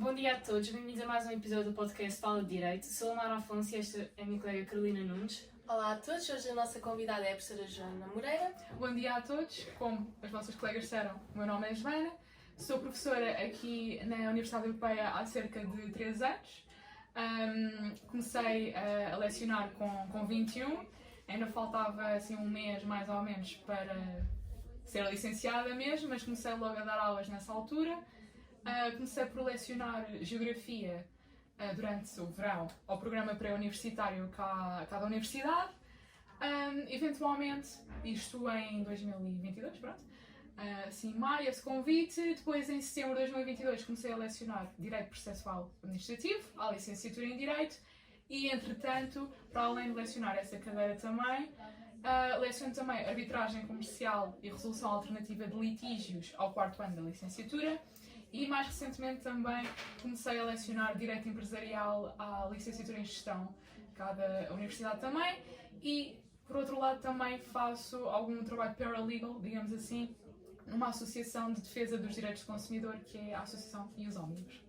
Bom dia a todos, bem-vindos a mais um episódio do podcast Fala de Direito. Sou a Mara Afonso e esta é a minha colega Carolina Nunes. Olá a todos, hoje a nossa convidada é a professora Joana Moreira. Bom dia a todos, como as vossas colegas disseram, o meu nome é Joana, sou professora aqui na Universidade Europeia há cerca de 3 anos. Comecei a lecionar com 21, ainda faltava assim um mês mais ou menos para ser licenciada mesmo, mas comecei logo a dar aulas nessa altura. Comecei por lecionar Geografia durante o verão ao programa pré-universitário cá da Universidade. Eventualmente, isto em 2022, pronto, assim, maio, esse convite. Depois, em setembro de 2022, comecei a lecionar Direito Processual Administrativo, à licenciatura em Direito, e, entretanto, para além de lecionar essa cadeira também, leciono também Arbitragem Comercial e Resolução Alternativa de Litígios ao 4º ano da licenciatura. E mais recentemente também comecei a lecionar Direito Empresarial à licenciatura em Gestão, cá da Universidade também. E, por outro lado, também faço algum trabalho paralegal, digamos assim, numa associação de defesa dos direitos do consumidor, que é a Associação e os Ómnibus.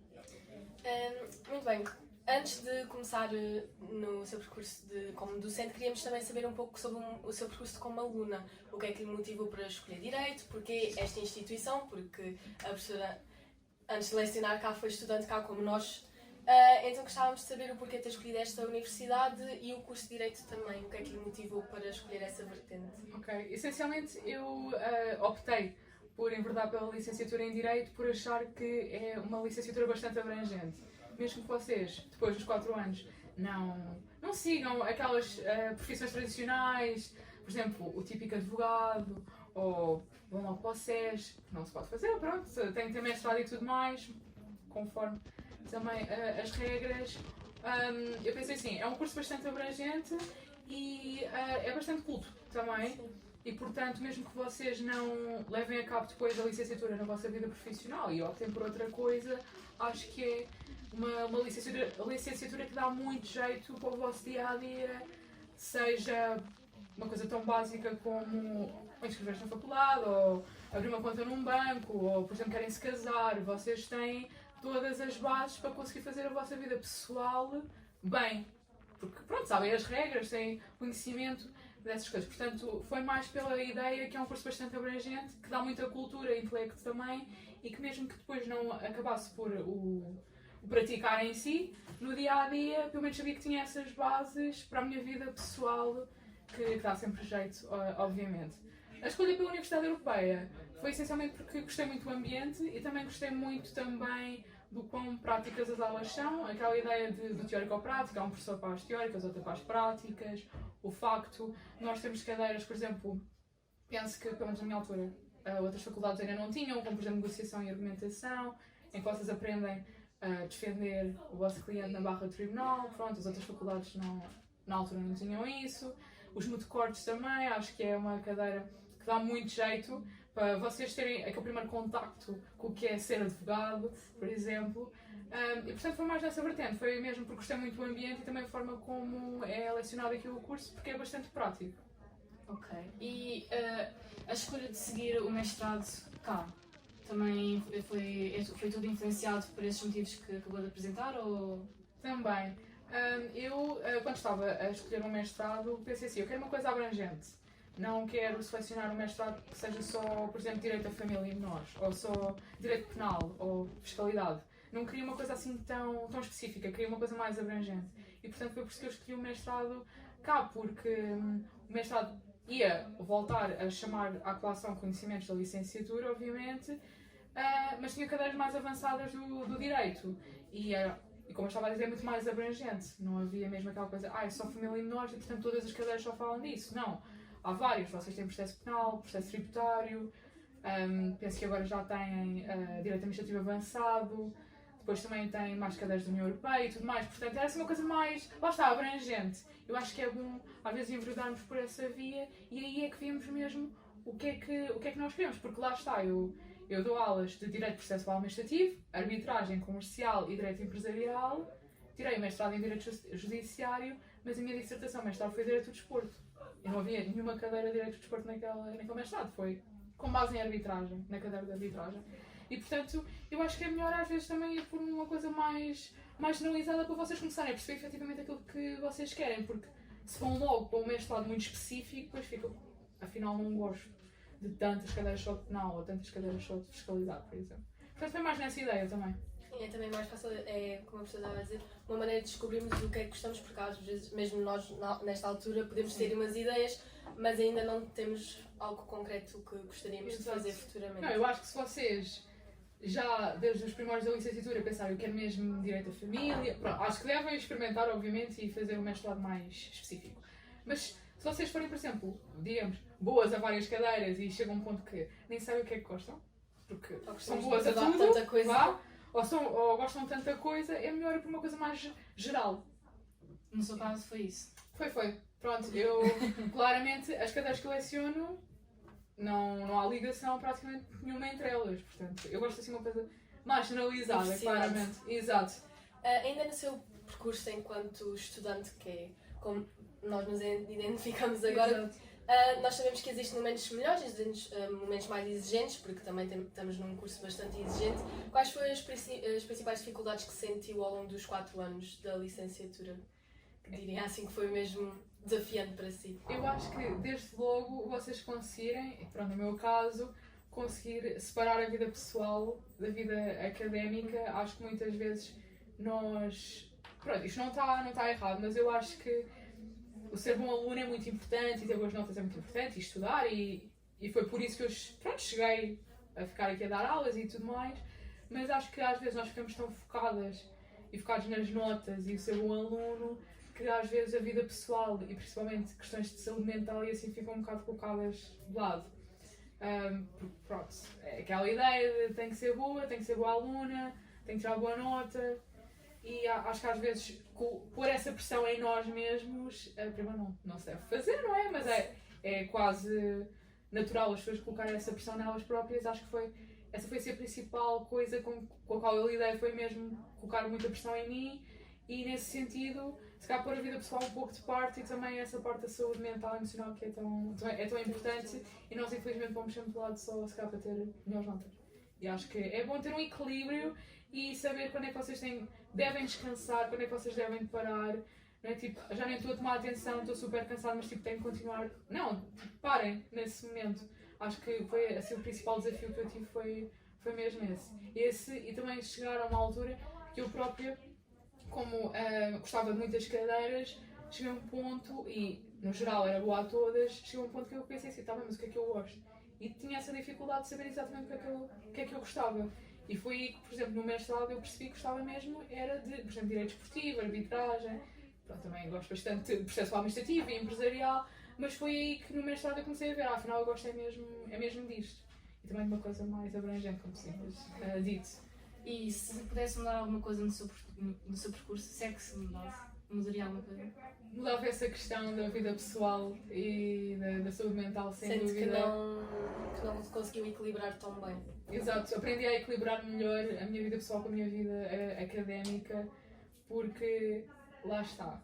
Muito bem, antes de começar no seu percurso como docente, queríamos também saber um pouco sobre o seu percurso como aluna. O que é que lhe motivou para escolher Direito? Porquê esta instituição? Porque a professora, antes de lecionar cá, foi estudante cá como nós. Então gostávamos de saber o porquê de ter escolhido esta universidade e o curso de Direito também. O que é que lhe motivou para escolher essa vertente? Ok, essencialmente eu optei por enverdar pela licenciatura em Direito por achar que é uma licenciatura bastante abrangente. Mesmo que vocês, depois dos 4 anos, não sigam aquelas profissões tradicionais, por exemplo, o típico advogado, ou vão logo para o SES, que não se pode fazer, pronto, tem que ter mestrado e tudo mais, conforme também as regras. Eu pensei assim, é um curso bastante abrangente e é bastante culto também. Sim. E, portanto, mesmo que vocês não levem a cabo depois a licenciatura na vossa vida profissional e optem por outra coisa, acho que é uma licenciatura que dá muito jeito para o vosso dia-a-dia, seja uma coisa tão básica como inscrever-se na faculdade, ou abrir uma conta num banco, ou, por exemplo, querem se casar. Vocês têm todas as bases para conseguir fazer a vossa vida pessoal bem. Porque, pronto, sabem as regras, têm conhecimento dessas coisas. Portanto, foi mais pela ideia que é um curso bastante abrangente, que dá muita cultura e intelecto também, e que mesmo que depois não acabasse por o praticar em si, no dia-a-dia, pelo menos sabia que tinha essas bases para a minha vida pessoal, que dá sempre jeito, obviamente. A escolha pela Universidade Europeia foi essencialmente porque gostei muito do ambiente e também gostei muito também do quão práticas as aulas são, aquela ideia do teórico ao prático, há um professor para as teóricas, outro para as práticas, o facto de nós termos cadeiras, por exemplo, penso que, pelo menos na minha altura, outras faculdades ainda não tinham, como por exemplo negociação e argumentação, em que vocês aprendem a defender o vosso cliente na barra do tribunal, pronto, as outras faculdades na altura não tinham isso. Os motocortes também, acho que é uma cadeira que dá muito jeito para vocês terem aquele primeiro contacto com o que é ser advogado, por exemplo. E portanto foi mais nessa vertente, foi mesmo porque gostei muito do ambiente e também a forma como é lecionado aqui o curso, porque é bastante prático. Ok. E a escolha de seguir o mestrado cá também foi tudo influenciado por esses motivos que acabou de apresentar? Ou... Também. Eu, quando estava a escolher um mestrado, pensei assim, eu quero uma coisa abrangente. Não quero selecionar um mestrado que seja só, por exemplo, Direito da Família e Menores, ou só Direito Penal, ou Fiscalidade. Não queria uma coisa assim tão específica, queria uma coisa mais abrangente. E, portanto, foi por isso que eu escolhi o mestrado cá, porque o mestrado ia voltar a chamar à colação conhecimentos da licenciatura, obviamente, mas tinha cadeiras mais avançadas do Direito. E como eu estava a dizer, é muito mais abrangente. Não havia mesmo aquela coisa, é só família e menores e, portanto, todas as cadeiras só falam disso. Não. Há vários. Vocês têm processo penal, processo tributário, penso que agora já têm direito administrativo avançado, depois também têm mais cadeiras da União Europeia e tudo mais. Portanto, era assim uma coisa mais, lá está, abrangente. Eu acho que é bom, às vezes, enverdarmos por essa via e aí é que vemos mesmo o que é que nós queremos. Porque lá está, eu dou aulas de Direito Processual Administrativo, Arbitragem Comercial e Direito Empresarial. Tirei o mestrado em Direito Judiciário, mas a minha dissertação mestrado foi Direito do Desporto. E não havia nenhuma cadeira de Direito do Desporto naquele mestrado. Foi com base em arbitragem, na cadeira de arbitragem. E E portanto, eu acho que é melhor às vezes também ir por uma coisa mais generalizada para vocês começarem a perceber efetivamente aquilo que vocês querem, porque se vão logo para um mestrado muito específico, depois fica, afinal não gosto de tantas cadeiras só de penal ou tantas cadeiras só de fiscalidade, por exemplo. Portanto, foi mais nessa ideia também. E é também mais fácil, como a professora estava a dizer, uma maneira de descobrirmos o que é que gostamos, porque às vezes, mesmo nós, nesta altura, podemos ter umas ideias, mas ainda não temos algo concreto que gostaríamos de fazer futuramente. Não, eu acho que se vocês já, desde os primórdios da licenciatura, pensarem eu quero mesmo direito à família, pronto, acho que devem experimentar, obviamente, e fazer um mestrado mais específico. Mas se vocês forem, por exemplo, digamos, boas a várias cadeiras e chegam a um ponto que nem sabem o que é que gostam, porque são boas a tudo, tanta coisa. vá, ou gostam de tanta coisa, é melhor ir por uma coisa mais geral. No seu caso foi isso. Foi. Pronto, eu claramente as cadeiras que eu leciono não há ligação praticamente nenhuma entre elas, portanto, eu gosto assim de uma coisa mais generalizada, Diversidade. claramente. Exato. Ainda no seu percurso enquanto estudante, que é como nós nos identificamos agora, nós sabemos que existem momentos melhores, existem momentos mais exigentes, porque também estamos num curso bastante exigente. Quais foram as principais dificuldades que sentiu ao longo dos 4 anos da licenciatura? Que diria assim que foi mesmo desafiante para si? Eu acho que desde logo vocês conseguirem, e pronto, no meu caso, conseguir separar a vida pessoal da vida académica. Acho que muitas vezes nós. Pronto, isto não está errado, mas eu acho que o ser bom aluno é muito importante e ter boas notas é muito importante, e estudar, e foi por isso que eu cheguei a ficar aqui a dar aulas e tudo mais, mas acho que às vezes nós ficamos tão focados nas notas e o ser bom aluno, que às vezes a vida pessoal e principalmente questões de saúde mental e assim ficam um bocado colocadas de lado. Porque pronto, é aquela ideia de tem que ser boa aluna, tem que tirar boa nota, e acho que às vezes pôr essa pressão em nós mesmos, primeiro não se deve fazer, não é? Mas é quase natural as pessoas colocarem essa pressão nelas próprias. Acho que essa foi a principal coisa com a qual eu lidei, foi mesmo colocar muita pressão em mim, e nesse sentido, se calhar pôr a vida pessoal um pouco de parte e também essa parte da saúde mental e emocional que é tão importante, e nós infelizmente vamos sempre do lado só se calhar para ter melhores notas. E acho que é bom ter um equilíbrio e saber quando é que vocês devem descansar, quando é que vocês devem parar. Não é tipo, já nem estou a tomar atenção, estou super cansado, mas tipo, tenho que continuar. Não, tipo, parem nesse momento. Acho que foi assim, o principal desafio que eu tive foi mesmo esse. E também chegar a uma altura que eu própria, como gostava de muitas cadeiras, cheguei a um ponto, e no geral era boa a todas, cheguei a um ponto que eu pensei assim, tá bem, mas o que é que eu gosto? E tinha essa dificuldade de saber exatamente o que é que eu gostava. E foi aí que, por exemplo, no mestrado eu percebi que gostava mesmo, era de, por exemplo, direito esportivo, arbitragem, pronto, também gosto bastante de processo administrativo e empresarial, mas foi aí que no mestrado eu comecei a ver, afinal eu gosto é mesmo disto. E também de uma coisa mais abrangente, como simples dito. E se pudesse mudar alguma coisa no seu percurso, se é que se mudaria alguma coisa? Mudava essa questão da vida pessoal e da saúde mental, sem Sente dúvida. que não conseguiu equilibrar tão bem. Exato, aprendi a equilibrar melhor a minha vida pessoal com a minha vida académica, porque lá está.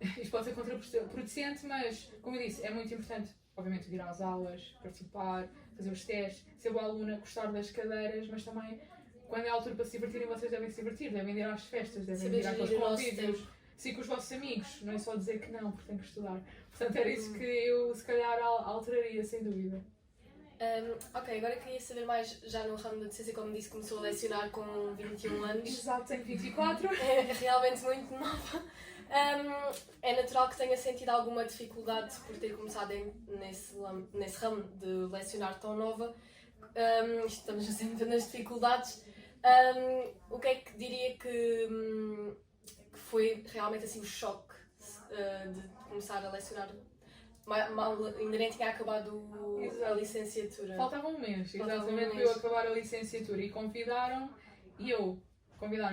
Isto pode ser contraproducente, mas, como eu disse, é muito importante, obviamente, ir às aulas, participar, fazer os testes, ser boa aluna, gostar das cadeiras, mas também, quando é a altura para se divertirem, vocês devem se divertir, devem ir às festas, devem ir àqueles convívios, sim, com os vossos amigos, não é só dizer que não, porque têm que estudar. Portanto, era isso que eu, se calhar, alteraria, sem dúvida. Ok, agora queria saber mais, já no ramo da docência, como disse, começou a lecionar com 21 anos. Exato, tenho 24. É realmente muito nova. É natural que tenha sentido alguma dificuldade por ter começado nesse ramo de lecionar tão nova. Estamos sempre nas dificuldades. O que é que diria que foi realmente assim o choque de começar a lecionar? Ainda nem tinha acabado a licenciatura. Faltava um mês, exatamente, para eu acabar a licenciatura, e convidaram-me,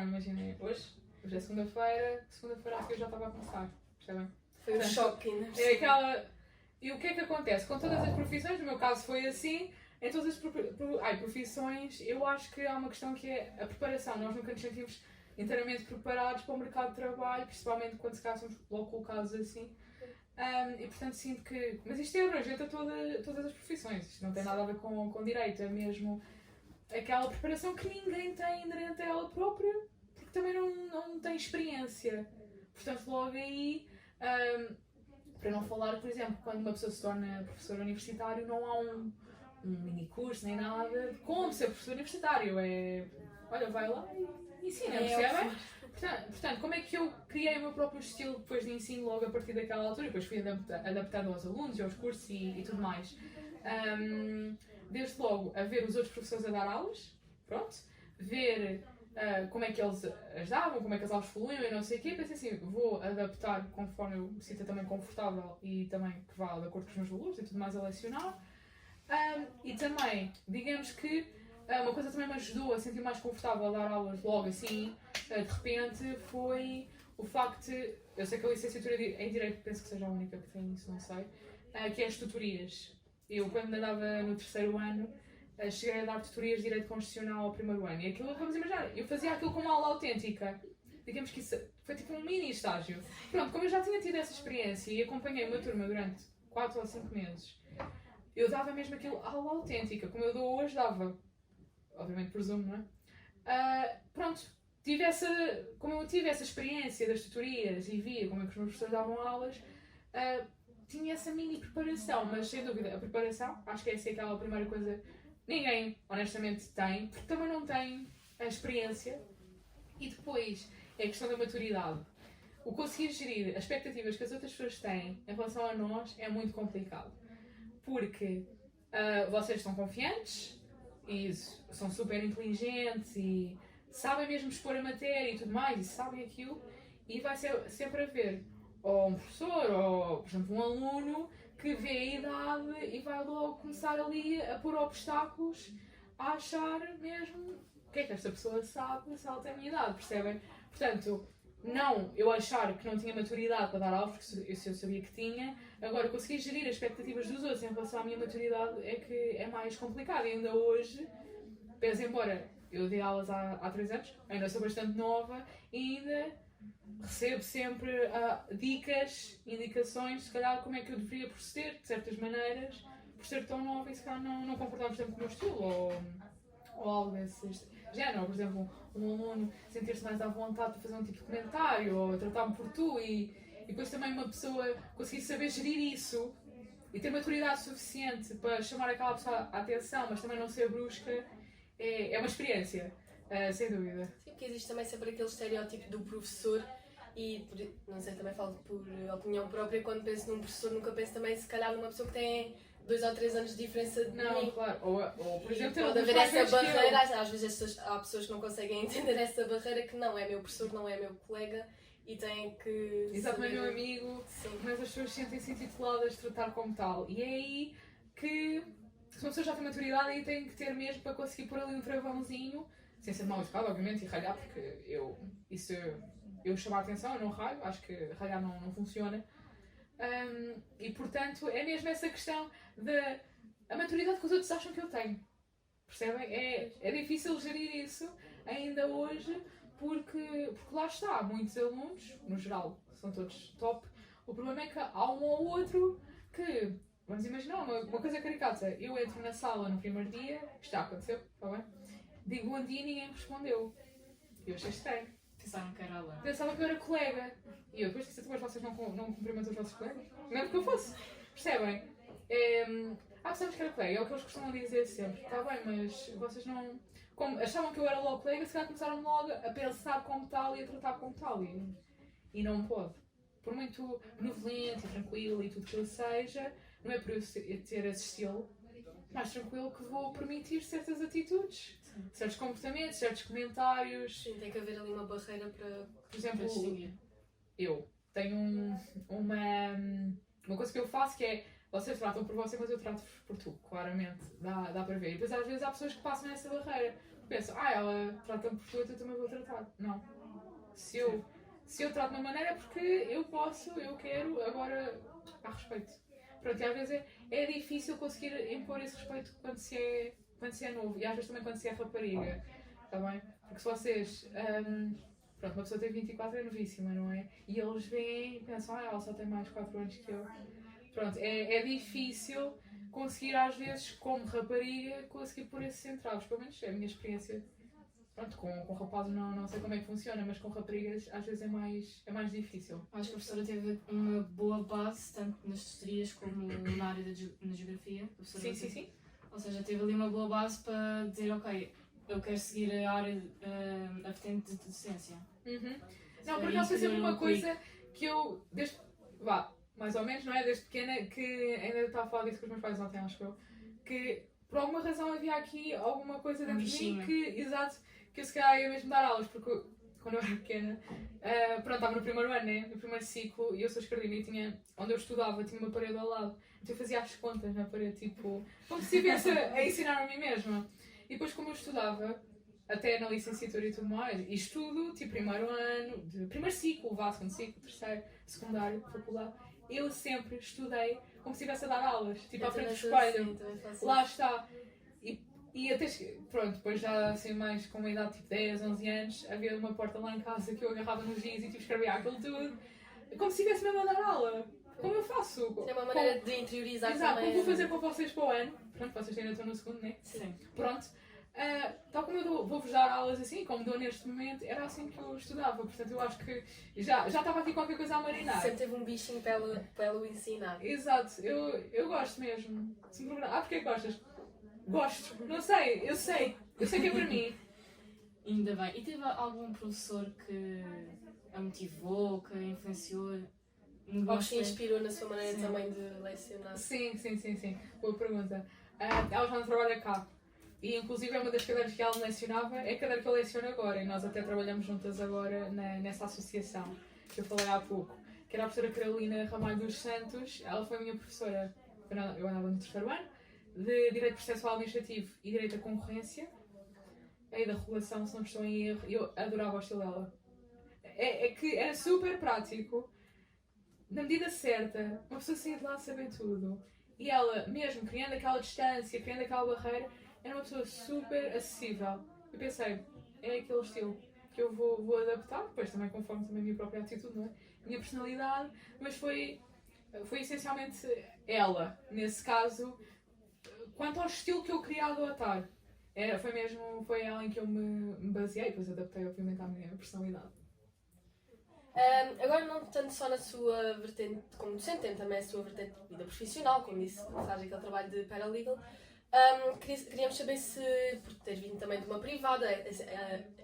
imaginei, hoje é segunda-feira acho que eu já estava a começar, percebem? Foi um choque ainda. É aquela... E o que é que acontece? Com todas as profissões, no meu caso foi assim, em todas as profissões, eu acho que há uma questão que é a preparação. Nós nunca nos sentimos inteiramente preparados para o mercado de trabalho, principalmente quando se calhar somos logo colocados assim. E portanto sinto que... Mas isto é abrangente a todas as profissões, isto não tem nada a ver com direito, é mesmo aquela preparação que ninguém tem inerente a ela própria, porque também não tem experiência. Portanto, logo aí, para não falar, por exemplo, quando uma pessoa se torna professor universitário, não há um mini curso nem nada de como ser professor universitário. Olha, vai lá e ensina, percebem? Portanto, como é que eu criei o meu próprio estilo depois de ensino logo a partir daquela altura? Depois fui adaptando aos alunos e aos cursos e tudo mais. Desde logo a ver os outros professores a dar aulas, pronto, ver como é que eles as davam, como é que as aulas fluíam e não sei o quê. Pensei assim, vou adaptar conforme eu me sinta também confortável e também que vá de acordo com os meus valores e tudo mais a lecionar. E também, digamos que uma coisa também me ajudou a sentir mais confortável a dar aulas logo assim, de repente, foi o facto de, eu sei que a licenciatura em Direito, penso que seja a única que tem isso, não sei, que é as tutorias. Eu, quando andava no terceiro ano, cheguei a dar tutorias de Direito Constitucional ao primeiro ano. E aquilo, vamos imaginar, eu fazia aquilo com uma aula autêntica. Digamos que isso foi tipo um mini estágio. Pronto, como eu já tinha tido essa experiência e acompanhei uma turma durante 4 ou 5 meses, eu dava mesmo aquilo aula autêntica, como eu dou hoje, dava. Obviamente presumo, não é? Pronto, como eu tive essa experiência das tutorias e via como é que os meus professores davam aulas, tinha essa mini preparação, mas sem dúvida, a preparação, acho que essa é aquela primeira coisa ninguém, honestamente, tem, porque também não tem a experiência. E depois, é a questão da maturidade. O conseguir gerir as expectativas que as outras pessoas têm em relação a nós é muito complicado. Porque vocês estão confiantes, e são super inteligentes e sabem mesmo expor a matéria e tudo mais, e sabem aquilo, e vai ser sempre haver ou um professor ou, por exemplo, um aluno que vê a idade e vai logo começar ali a pôr obstáculos a achar mesmo o que é que esta pessoa sabe se ela tem a minha idade, percebem? Portanto, não eu achar que não tinha maturidade para dar aulas, porque eu sabia que tinha. Agora, conseguir gerir as expectativas dos outros em relação à minha maturidade é que é mais complicado. E ainda hoje, pese embora eu dei aulas há 3 anos, ainda sou bastante nova e ainda recebo sempre dicas, indicações, se calhar como é que eu deveria proceder, de certas maneiras, por ser tão nova e se calhar não concordar, por exemplo, com o meu estilo ou algo desse género. Ou, por exemplo, um aluno sentir-se mais à vontade para fazer um tipo de comentário ou tratar-me por tu e depois também uma pessoa conseguir saber gerir isso e ter maturidade suficiente para chamar aquela pessoa à atenção, mas também não ser brusca, é uma experiência, sem dúvida. Sim, porque existe também sempre aquele estereótipo do professor e, não sei, também falo por opinião própria, quando penso num professor nunca penso também se calhar numa pessoa que tem 2 ou 3 anos de diferença de não, mim. Claro, ou por exemplo, pode haver essa barreira, às vezes há pessoas que não conseguem entender essa barreira, que não é meu professor, não é meu colega e têm que... Exato, mas meu amigo, sim. Mas as pessoas sentem-se intituladas de tratar como tal. E é aí que, se uma pessoa já tem maturidade, aí tem que ter mesmo para conseguir pôr ali um travãozinho, sem ser mal educado, obviamente, e ralhar, porque eu chamar a atenção, eu não ralho, acho que ralhar não funciona. E portanto, é mesmo essa questão da maturidade que os outros acham que eu tenho. Percebem? É difícil gerir isso ainda hoje, porque lá está, muitos alunos, no geral, são todos top. O problema é que há um ou outro que, vamos imaginar, uma coisa caricata, eu entro na sala no primeiro dia, isto já aconteceu, está bem? Digo bom dia e ninguém me respondeu. Eu achei estranho. Pensaram que era lá. Pensava que eu era colega. E eu depois disse, mas vocês não cumprimentam os vossos colegas? Não é porque eu fosse. Percebem? Pensamos que era colega, é o que eles costumam dizer sempre. Está bem, mas vocês não... Como achavam que eu era logo colega, se calhar começaram logo a pensar como tal e a tratar como tal. E não pode. Por muito benevolente e tranquilo e tudo que eu seja, não é por eu ter esse estilo mais tranquilo que vou permitir certas atitudes, certos comportamentos, certos comentários. Sim, tem que haver ali uma barreira para... Por exemplo, eu tenho uma coisa que eu faço que é, vocês tratam por você, mas eu trato-vos por tu, claramente, dá para ver. E depois às vezes há pessoas que passam essa barreira, pensam, ela trata-me por tu, eu também vou tratar. Não. Se eu trato de uma maneira é porque eu posso, eu quero, agora há respeito. Pronto, e às vezes é difícil conseguir impor esse respeito quando se é novo, e às vezes também quando se é rapariga, está bem? Porque se vocês... Pronto, uma pessoa tem 24 é novíssima, não é? E eles veem e pensam, ela só tem mais 4 anos que eu. Pronto, é difícil conseguir às vezes, como rapariga, conseguir pôr esses entraves, pelo menos é a minha experiência. Pronto, com rapazes não sei como é que funciona, mas com raparigas às vezes é mais difícil. Acho que a professora teve uma boa base, tanto nas tutorias como na área na geografia. A professora Sim. Ou seja, teve ali uma boa base para dizer, ok, eu quero seguir a área, a vertente de docência. Não, porque foi sempre uma coisa que eu, mais ou menos, não é? Desde pequena, que ainda estava a falar disso com os meus pais ontem, acho eu, que por alguma razão havia aqui alguma coisa dentro de mim que eu se calhar ia mesmo dar aulas, porque quando eu era pequena, pronto, estava no primeiro ano, né? No primeiro ciclo, e eu sou escardina e tinha, onde eu estudava, tinha uma parede ao lado, então eu fazia as contas na parede, tipo, como se estivesse a ensinar a mim mesma. E depois, como eu estudava, até na licenciatura e tudo mais, e estudo, tipo, primeiro ano, de primeiro ciclo, segundo ciclo, terceiro, secundário, faculdade, eu sempre estudei como se estivesse a dar aulas, tipo, à frente do espelho. Lá está. E até, pronto, depois já assim mais com uma idade tipo 10, 11 anos, havia uma porta lá em casa que eu agarrava nos giz e tipo escrevia aquilo tudo, como se estivesse mesmo a dar aula. Como eu faço? É uma maneira de interiorizar exato, também. Como vou fazer para vocês para o ano. Pronto, vocês ainda estão no segundo, né? Sim. Pronto. Tal como eu vou-vos dar aulas assim, como dou neste momento, era assim que eu estudava. Portanto, eu acho que já estava aqui qualquer coisa a marinar. Sempre teve um bichinho para ela o ensinar. Exato, eu gosto mesmo. Se me perguntar, porquê que gostas? Gosto, não sei, eu sei que é para mim. Ainda bem. E teve algum professor que a motivou, que a influenciou? Ou que se inspirou na sua maneira Sim. também de lecionar? Sim. Boa pergunta. Ela já não trabalha cá. E inclusive é uma das cadeiras que ela lecionava, é a cadeira que eu leciono agora. E nós até trabalhamos juntas agora nessa associação que eu falei há pouco. Que era a professora Carolina Ramalho dos Santos. Ela foi a minha professora, eu andava no terceiro ano, de Direito Processual Administrativo e Direito da Concorrência. Aí da regulação, se não estou em erro, eu adorava o estilo dela. É que era super prático, na medida certa, uma pessoa saía de lá a saber tudo. E ela, mesmo criando aquela distância, criando aquela barreira, era uma pessoa super acessível. Eu pensei, é aquele estilo que eu vou adaptar, depois também conforme também a minha própria atitude, não é? A minha personalidade, mas foi essencialmente ela, nesse caso, quanto ao estilo que eu queria adotar. Foi ela em que eu me baseei, depois adaptei obviamente à minha personalidade. Agora não tanto só na sua vertente como docente, tem também a sua vertente de vida profissional, como disse, faz aquele trabalho de paralegal. Queríamos saber se, por ter vindo também de uma privada,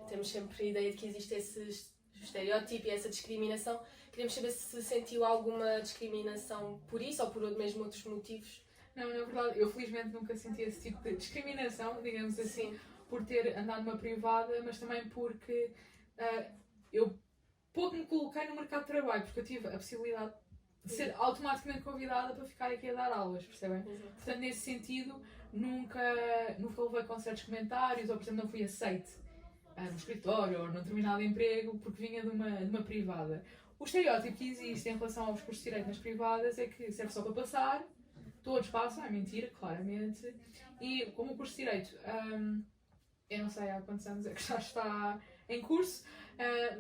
temos sempre a ideia de que existe esse estereótipo e essa discriminação. Queríamos saber se sentiu alguma discriminação por isso ou por mesmo outros motivos. Não, na verdade, eu felizmente nunca senti esse tipo de discriminação, digamos assim, Sim. por ter andado numa privada, mas também porque eu pouco me coloquei no mercado de trabalho, porque eu tive a possibilidade de ser automaticamente convidada para ficar aqui a dar aulas, percebem? Exato. Portanto, nesse sentido, nunca levei com certos comentários, ou por exemplo, não fui aceite no escritório ou num determinado emprego porque vinha de uma privada. O estereótipo que existe em relação aos cursos de direito nas privadas é que serve só para passar, todos passam, é mentira, claramente, e como o curso de direito, eu não sei há quantos anos é que já está em curso,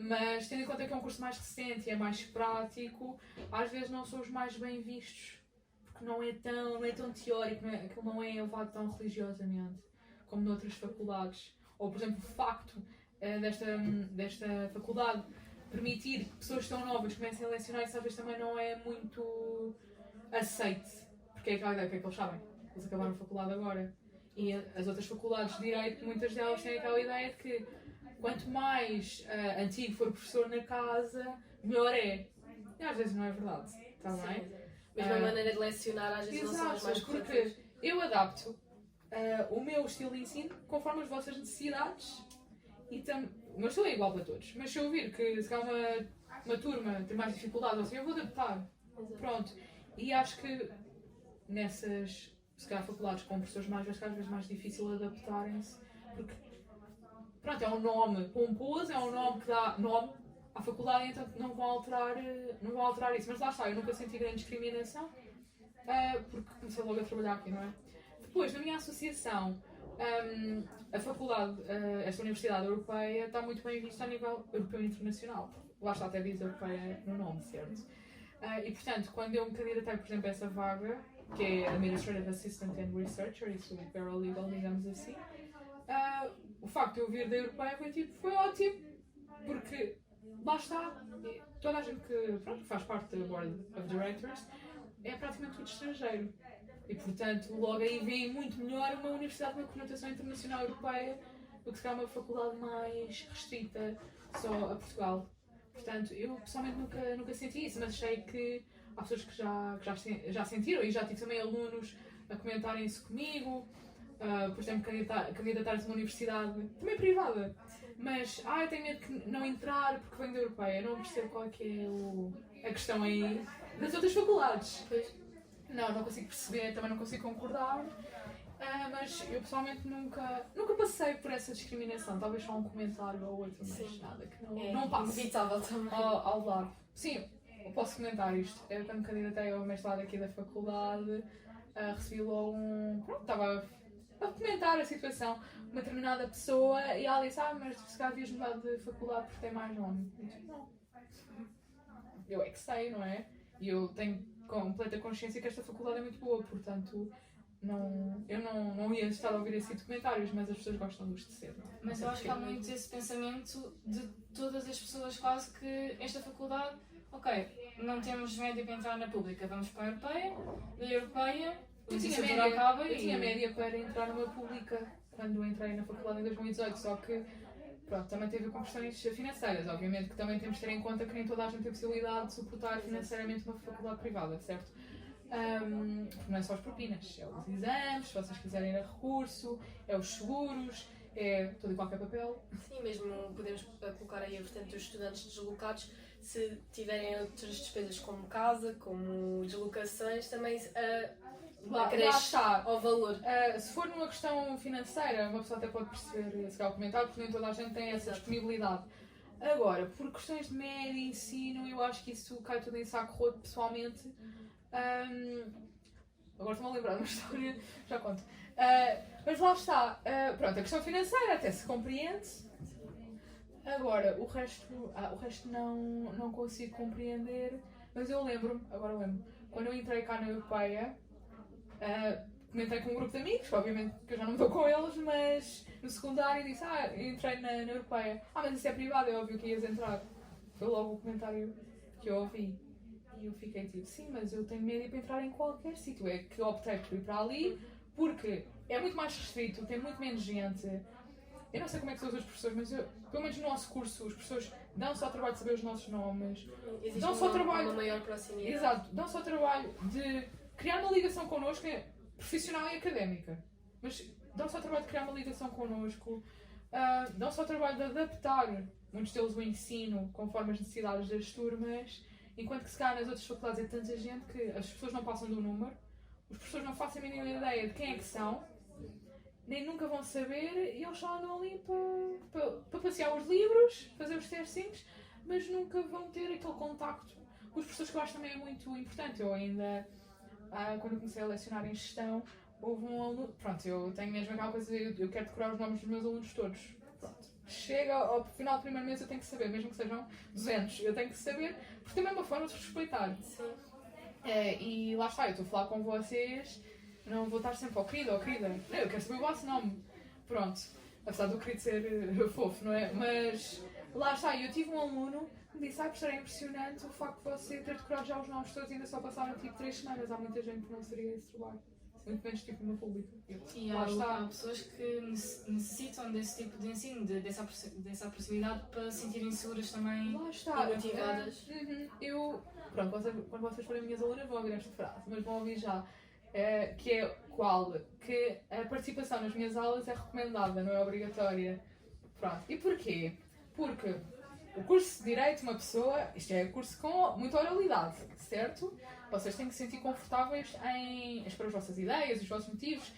mas tendo em conta que é um curso mais recente e é mais prático, às vezes não são os mais bem vistos, porque não é tão teórico, aquilo não é levado tão religiosamente como noutras faculdades. Ou, por exemplo, o facto desta faculdade permitir que pessoas tão novas comecem a lecionar, isso às vezes também não é muito aceite, porque é aquela ideia, o que é que eles sabem? Eles acabaram a faculdade agora. E as outras faculdades de Direito, muitas delas têm aquela ideia de que quanto mais antigo for o professor na casa, melhor é. E às vezes não é verdade, está bem? Mesmo a maneira de lecionar às vezes não são as mais porque corretas. eu adapto o meu estilo de ensino conforme as vossas necessidades e o meu estilo é igual para todos, mas se eu vir que se calhar uma turma tem mais dificuldade, assim, eu vou adaptar. Exato. Pronto. E acho que nessas, se calhar, faculdades com professores mais velhos, às vezes mais difícil adaptarem-se, porque pronto, é um nome pomposo, é um nome que dá nome à faculdade, então não vão alterar isso. Mas lá está, eu nunca senti grande discriminação, porque comecei logo a trabalhar aqui, não é? Depois, na minha associação, a faculdade, esta Universidade Europeia, está muito bem vista a nível europeu e internacional. Lá está, até diz europeia no nome, certo? E portanto, quando eu me candidatei, por exemplo, a essa vaga, que é Administrative Assistant and Researcher, isso é paralegal, digamos assim. O facto de eu vir da Europeia foi ótimo, porque lá está, toda a gente que faz parte da Board of Directors é praticamente tudo estrangeiro. E portanto, logo aí vem muito melhor uma universidade com uma conotação internacional europeia do que se calhar uma faculdade mais restrita só a Portugal. Portanto, eu pessoalmente nunca senti isso, mas sei que há pessoas que já sentiram, e já tive também alunos a comentarem isso comigo, por exemplo, candidatar-se a uma universidade, também privada, mas eu tenho medo de não entrar porque venho da Europeia. Eu não percebo qual é que é a questão aí das outras faculdades. Não consigo perceber, também não consigo concordar, mas eu pessoalmente nunca passei por essa discriminação. Talvez só um comentário ou outro, mas nada que não passe Inevitável também. ao lado. Sim, eu posso comentar isto. Eu, quando candidatei ao mestrado aqui da faculdade, recebi logo estava a comentar a situação, uma determinada pessoa, e ela disse: mas se calhar devias mudar de faculdade porque tem mais nome. Eu disse: não. Eu é que sei, não é? E eu tenho completa consciência que esta faculdade é muito boa, portanto, eu não ia estar a ouvir esse tipo de comentários, mas as pessoas gostam de ser, não é? Mas eu acho que há muito esse pensamento de todas as pessoas, quase que esta faculdade, ok, não temos média para entrar na pública, vamos para a europeia, da europeia, a licenciatura acaba eu tinha média para entrar numa pública quando entrei na faculdade em 2018, só que também teve com questões financeiras. Obviamente que também temos de ter em conta que nem toda a gente tem a possibilidade de suportar financeiramente uma faculdade privada, certo? Porque não é só as propinas, é os exames, se vocês quiserem ir a recurso, é os seguros, é todo e qualquer papel. Sim, mesmo podemos colocar aí a vertente dos estudantes deslocados, se tiverem outras despesas como casa, como deslocações, também acresce ao valor. Se for numa questão financeira, uma pessoa até pode perceber se calhar o comentário, porque nem toda a gente tem essa disponibilidade. Agora, por questões de média, ensino, eu acho que isso cai tudo em saco roto, pessoalmente. Agora estou-me a lembrar de uma história, já conto. Mas lá está. A questão financeira até se compreende. Agora, o resto não consigo compreender. Mas eu lembro-me, quando eu entrei cá na Europeia, comentei com um grupo de amigos, obviamente que eu já não estou com eles, mas no secundário disse: entrei na Europeia. Mas isso é privado, é óbvio que ias entrar. Foi logo o comentário que eu ouvi. E eu fiquei tipo: sim, mas eu tenho média para entrar em qualquer sítio. É que eu optei por ir para ali, porque é muito mais restrito, tem muito menos gente. Eu não sei como é que são os outros professores, mas pelo menos no nosso curso, os professores dão só o trabalho de saber os nossos nomes. Existe dão só trabalho, uma maior proximidade. Exato, dão só o trabalho de criar uma ligação connosco, profissional e académica. Mas dão só o trabalho de criar uma ligação connosco, dão só o trabalho de adaptar muitos deles o ensino conforme as necessidades das turmas, enquanto que se calhar nas outras faculdades é tanta gente que as pessoas não passam do número, os professores não fazem a mínima ideia de quem é que são, nem nunca vão saber, e eles só andam ali para passear os livros, fazer os testinhos, mas nunca vão ter aquele contacto com os professores, que eu acho também é muito importante. Eu ainda, quando eu comecei a lecionar em gestão, houve um aluno, eu tenho mesmo aquela coisa, eu quero decorar os nomes dos meus alunos todos. Chega ao final do primeiro mês eu tenho que saber, mesmo que sejam 200, eu tenho que saber, porque também é uma forma de respeitar. Sim. E lá está, eu estou a falar com vocês, não vou estar sempre ao querido ou querida. Não, eu quero saber o vosso nome. Pronto. Apesar do querido ser fofo, não é? Mas lá está, eu tive um aluno que me disse: professor, é impressionante o facto de você ter decorado já os nomes todos e ainda só passaram tipo 3 semanas. Há muita gente que não seria esse trabalho. Muito menos tipo no público. E há pessoas que necessitam desse tipo de ensino, dessa proximidade, para se sentirem seguras também. Lá está. E motivadas. Quando vocês forem minhas alunas vão ouvir esta frase, mas vão ouvir já. Que é qual? Que a participação nas minhas aulas é recomendada, não é obrigatória. Pronto. E porquê? Porque o curso de Direito, uma pessoa, isto é curso com muita oralidade, certo? Vocês têm que se sentir confortáveis em expor as vossas ideias, os vossos motivos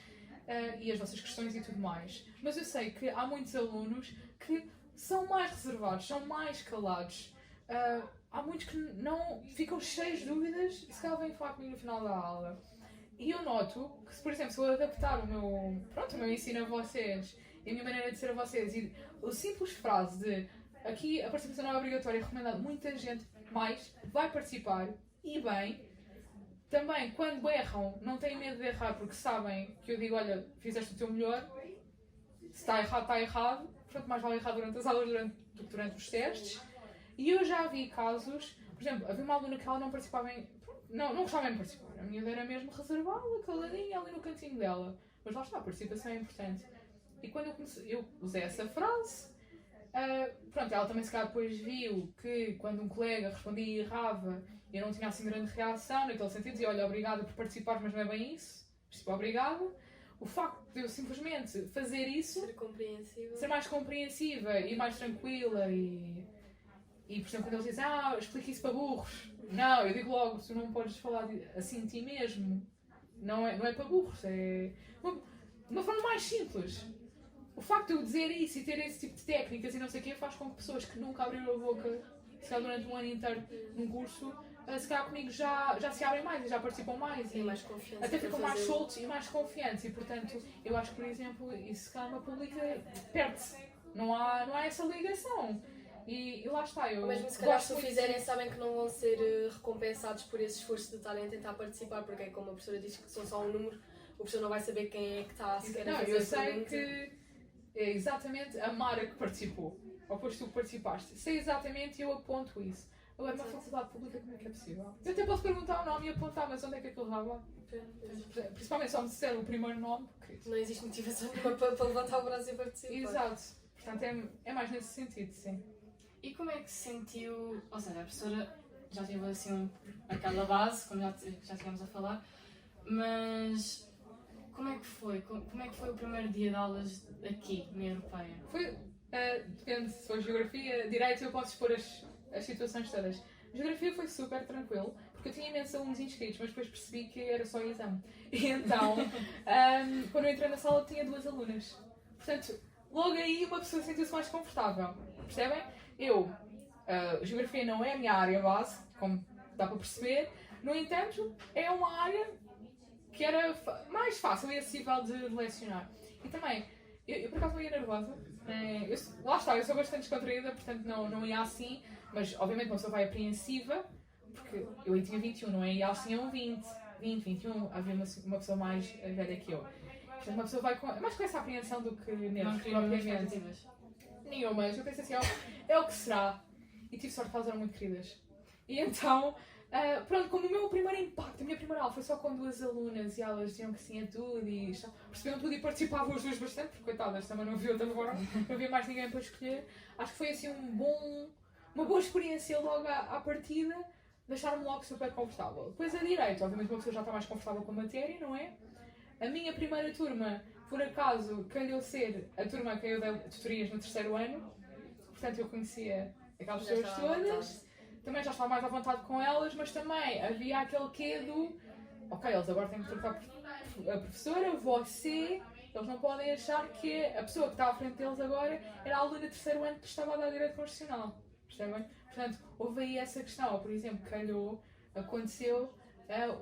e as vossas questões e tudo mais. Mas eu sei que há muitos alunos que são mais reservados, são mais calados. Há muitos que não ficam cheios de dúvidas e se calhar vêm falar comigo no final da aula. E eu noto que, por exemplo, se eu adaptar o meu ensino a vocês e a minha maneira de ser a vocês, e a simples frase de aqui a participação não é obrigatória, é recomendado, muita gente mais vai participar, e bem, também, quando erram, não têm medo de errar porque sabem que eu digo, olha, fizeste o teu melhor, se está errado, está errado, portanto mais vale errar durante as aulas do que durante os testes. E eu já vi casos, por exemplo, havia uma aluna que ela não participava não gostava mesmo de participar, a minha era mesmo reservada, caladinha ali no cantinho dela. Mas lá está, a participação é importante. E quando eu usei essa frase, pronto, ela também se calhar depois viu que quando um colega respondia e errava, eu não tinha assim grande reação, naquele sentido, dizia, olha, obrigada por participar, mas não é bem isso. Tipo, obrigada. O facto de eu simplesmente fazer isso, ser mais compreensiva e mais tranquila e por exemplo, quando eles dizem, explica isso para burros. Não, eu digo logo, tu não podes falar assim de ti mesmo. Não é para burros, é uma forma mais simples. O facto de eu dizer isso e ter esse tipo de técnicas e não sei o quê faz com que pessoas que nunca abriram a boca, se calhar durante um ano inteiro num curso, se calhar comigo já se abrem mais e já participam mais. E mais confiança. Até ficam mais soltos e mais confiantes. E portanto, eu acho que, por exemplo, isso se calhar uma pública perde-se. Não há essa ligação. E lá está, eu mesmo se calhar se o fizerem sabem que não vão ser recompensados por esse esforço de estarem a tentar participar, porque é como a professora diz que são só um número, o professor não vai saber quem é que está sequer a fazer eu sei que é exatamente a Mara que participou, ou depois tu que participaste, sei exatamente e eu aponto isso. Agora, numa faculdade pública, como é que é possível? Eu até posso perguntar o nome e apontar, mas onde é que aquilo vai lá? Principalmente só me disser o primeiro nome, porque não existe motivação nenhuma para levantar o braço e participar. Exato, portanto é mais nesse sentido, sim. E como é que se sentiu, ou seja, a professora já teve assim aquela base, como já estivemos a falar, mas como é que foi? Como é que foi o primeiro dia de aulas aqui, na Europeia? Foi, depende se for geografia, direito, eu posso expor as situações todas. A geografia foi super tranquilo, porque eu tinha imensos alunos inscritos, mas depois percebi que era só exame. E então, quando eu entrei na sala, tinha 2 alunas. Portanto, logo aí uma pessoa sentiu-se mais confortável, percebem? Geografia não é a minha área base, como dá para perceber, no entanto, é uma área que era mais fácil e acessível de lecionar. E também, eu por acaso não ia nervosa, lá está, eu sou bastante descontraída, portanto não ia assim, mas obviamente uma pessoa vai apreensiva, porque eu aí tinha 21, não é? E elas tinham 20, 21, havia uma pessoa mais velha que eu. Portanto, uma pessoa vai mais com essa apreensão do que nervos, propriamente. Nenhumas, eu pensei assim, é o que será. E tive sorte que elas eram muito queridas. E então, pronto, como o meu primeiro impacto, a minha primeira aula foi só com 2 alunas e elas diziam que sim a tudo e percebiam tudo e participavam as 2 bastante, porque coitadas, também não havia outra forma, não havia mais ninguém para escolher. Acho que foi assim uma boa experiência logo à partida, deixaram-me logo super confortável. Depois a direito, obviamente uma pessoa já está mais confortável com a matéria, não é? A minha primeira turma, por acaso, calhou ser a turma a quem eu dei tutorias no 3º ano, portanto eu conhecia aquelas pessoas todas, também já estava mais à vontade com elas, mas também havia aquele quê do ok, eles agora têm que trocar a professora, você, eles não podem achar que a pessoa que está à frente deles agora era a aluna de 3º ano que estava a dar direito constitucional, percebem? Portanto, houve aí essa questão, ou por exemplo, aconteceu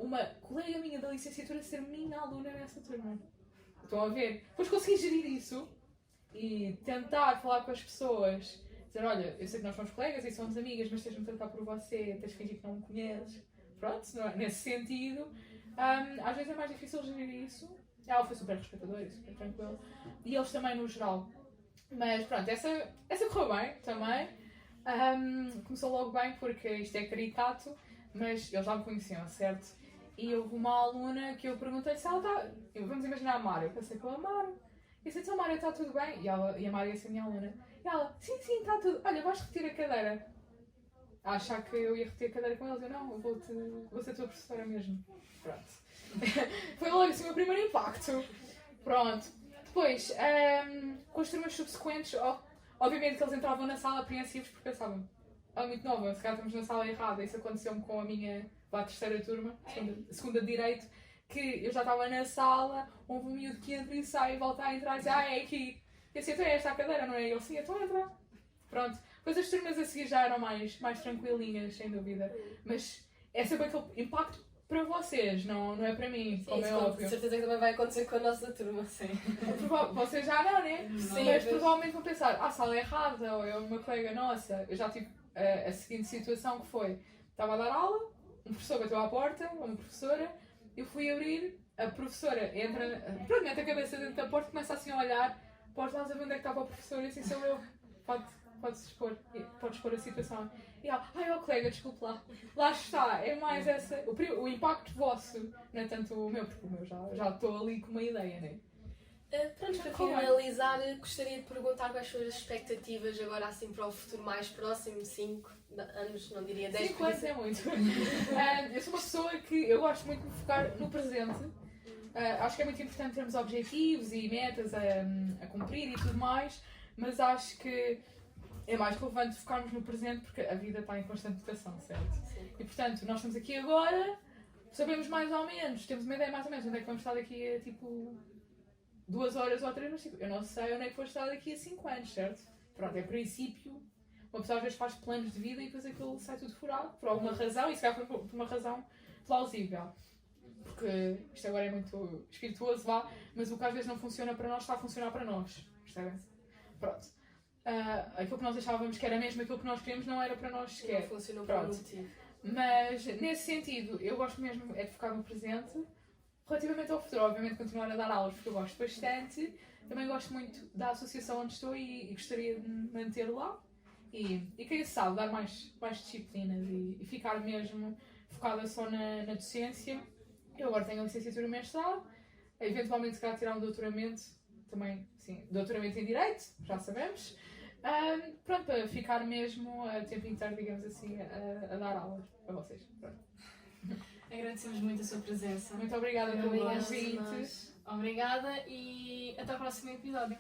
uma colega minha da licenciatura ser minha aluna nessa turma. Estão a ver? Depois consegui gerir isso e tentar falar com as pessoas, dizer, olha, eu sei que nós somos colegas e somos amigas, mas tens-me tratar por você, tens de fingir que não me conheces. Pronto, nesse sentido, às vezes é mais difícil gerir isso. Ela foi super respeitadora, super tranquila. E eles também, no geral. Mas pronto, essa correu bem também. Começou logo bem porque isto é caricato, mas eles já me conheciam, certo? E houve uma aluna que eu perguntei se ela está... Vamos imaginar a Mara, eu passei com a Mara. E disse, então Mara, está tudo bem? E a Mara ia ser a minha aluna. E ela, sim, está tudo. Olha, vais repetir a cadeira. A achar que eu ia repetir a cadeira com eles. Eu não, vou ser a tua professora mesmo. Pronto. Foi logo assim o meu primeiro impacto. Pronto. Depois, com as turmas subsequentes, obviamente que eles entravam na sala apreensivos porque pensavam, ela é muito nova, se calhar estamos na sala errada. Isso aconteceu-me com a minha terceira turma, segunda de Direito, que eu já estava na sala, houve um miúdo que entra e sai e volta a entrar e diz, é aqui. E assim, então é esta a cadeira, não é? E ele, sim, então entra. Pronto. Depois as turmas a seguir já eram mais tranquilinhas, sem dúvida. Mas é sempre aquele impacto para vocês, não é para mim, sim, como é óbvio. Com certeza que também vai acontecer com a nossa turma, sim. Vocês já não, né? Sim, mas provavelmente vão pensar, a sala é errada, ou é uma colega nossa. Eu já tive a seguinte situação que foi, estava a dar aula, um professor bateu à porta, ou uma professora, eu fui abrir, a professora entra, pronto, mete a cabeça dentro da porta, começa assim a olhar, podes lá saber onde é que estava o professor, e assim sou eu, podes expor a situação. E ela, ó colega, desculpe lá está, é mais essa, o impacto vosso, não é tanto o meu, porque o meu já estou ali com uma ideia, não é? Pronto, para finalizar, gostaria de perguntar quais são as expectativas agora assim para o futuro mais próximo, 5 anos, não diria 10. 5 anos é muito. Eu sou uma pessoa que eu gosto muito de me focar no presente. Acho que é muito importante termos objetivos e metas a cumprir e tudo mais, mas acho que é mais relevante focarmos no presente porque a vida está em constante mutação, certo? Sim. E portanto, nós estamos aqui agora, sabemos mais ou menos, temos uma ideia mais ou menos onde é que vamos estar daqui a tipo 2 horas ou 3, mas tipo, eu não sei onde é que vou estar daqui a 5 anos, certo? Pronto, é princípio. Uma pessoa às vezes faz planos de vida e depois aquilo sai tudo furado, por alguma razão, e se calhar por uma razão plausível. Porque isto agora é muito espirituoso, vá, mas o que às vezes não funciona para nós está a funcionar para nós, percebem? Pronto. Aquilo que nós achávamos que era mesmo aquilo que nós queríamos não era para nós sequer. Não funcionou por um motivo. Mas nesse sentido, eu gosto mesmo é de focar no presente. Relativamente ao futuro, obviamente continuar a dar aulas porque eu gosto bastante. Também gosto muito da associação onde estou e gostaria de me manter lá. E quem sabe, dar mais disciplinas e ficar mesmo focada só na docência. Eu agora tenho a licenciatura e mestrado, eventualmente se calhar tirar um doutoramento, também, sim, doutoramento em Direito, já sabemos. Pronto, para ficar mesmo a tempo inteiro, digamos assim, a dar aulas a vocês. Pronto. Agradecemos muito a sua presença. Muito obrigada pelo Obrigada, convite. Obrigada e até ao próximo episódio.